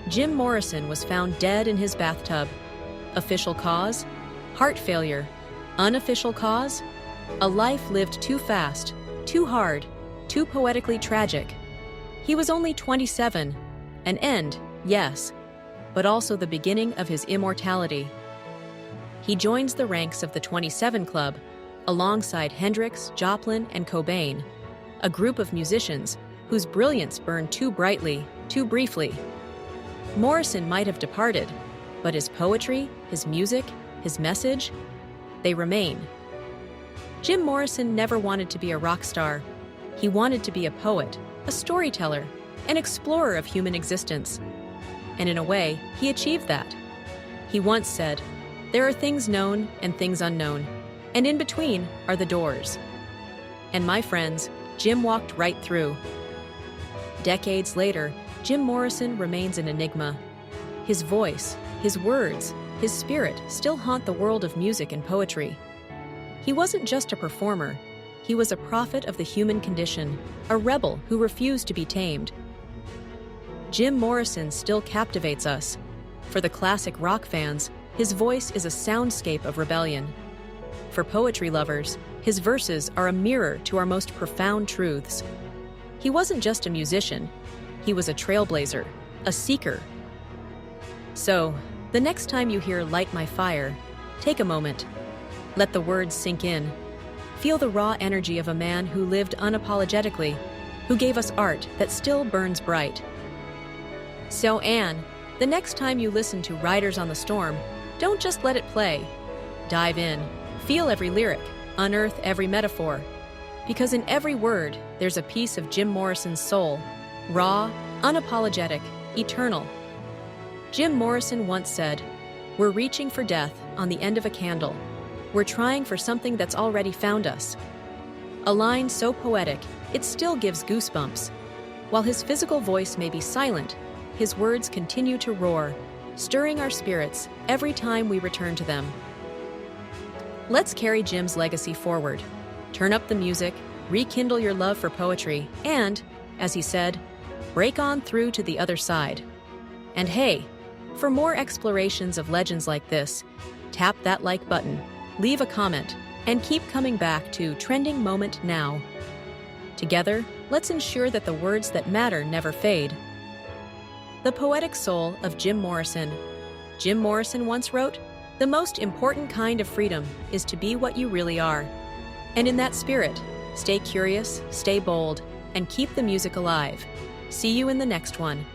Jim Morrison was found dead in his bathtub. Official cause? Heart failure. Unofficial cause? A life lived too fast, too hard, too poetically tragic. He was only 27. An end, yes, but also the beginning of his immortality. He joins the ranks of the 27 Club, alongside Hendrix, Joplin, and Cobain, a group of musicians whose brilliance burned too brightly, too briefly. Morrison might have departed, but his poetry, his music, his message, they remain. Jim Morrison never wanted to be a rock star. He wanted to be a poet, a storyteller, an explorer of human existence. And in a way, he achieved that. He once said, "There are things known and things unknown, and in between are the doors." And my friends, Jim walked right through. Decades later, Jim Morrison remains an enigma. His voice, his words, his spirit still haunt the world of music and poetry. He wasn't just a performer. He was a prophet of the human condition, a rebel who refused to be tamed. Jim Morrison still captivates us. For the classic rock fans, his voice is a soundscape of rebellion. For poetry lovers, his verses are a mirror to our most profound truths. He wasn't just a musician. He was a trailblazer, a seeker. So, the next time you hear "Light My Fire," take a moment. Let the words sink in. Feel the raw energy of a man who lived unapologetically, who gave us art that still burns bright. So, Anne, the next time you listen to Riders on the Storm, don't just let it play. Dive in, feel every lyric, unearth every metaphor. Because in every word, there's a piece of Jim Morrison's soul, raw, unapologetic, eternal. Jim Morrison once said, "We're reaching for death on the end of a candle. We're trying for something that's already found us." A line so poetic, it still gives goosebumps. While his physical voice may be silent, his words continue to roar, stirring our spirits every time we return to them. Let's carry Jim's legacy forward. Turn up the music, rekindle your love for poetry, and, as he said, break on through to the other side. And hey, for more explorations of legends like this, tap that like button, leave a comment, and keep coming back to Trending Moment Now. Together, let's ensure that the words that matter never fade. The poetic soul of Jim Morrison. Jim Morrison once wrote, "The most important kind of freedom is to be what you really are." And in that spirit, stay curious, stay bold, and keep the music alive. See you in the next one.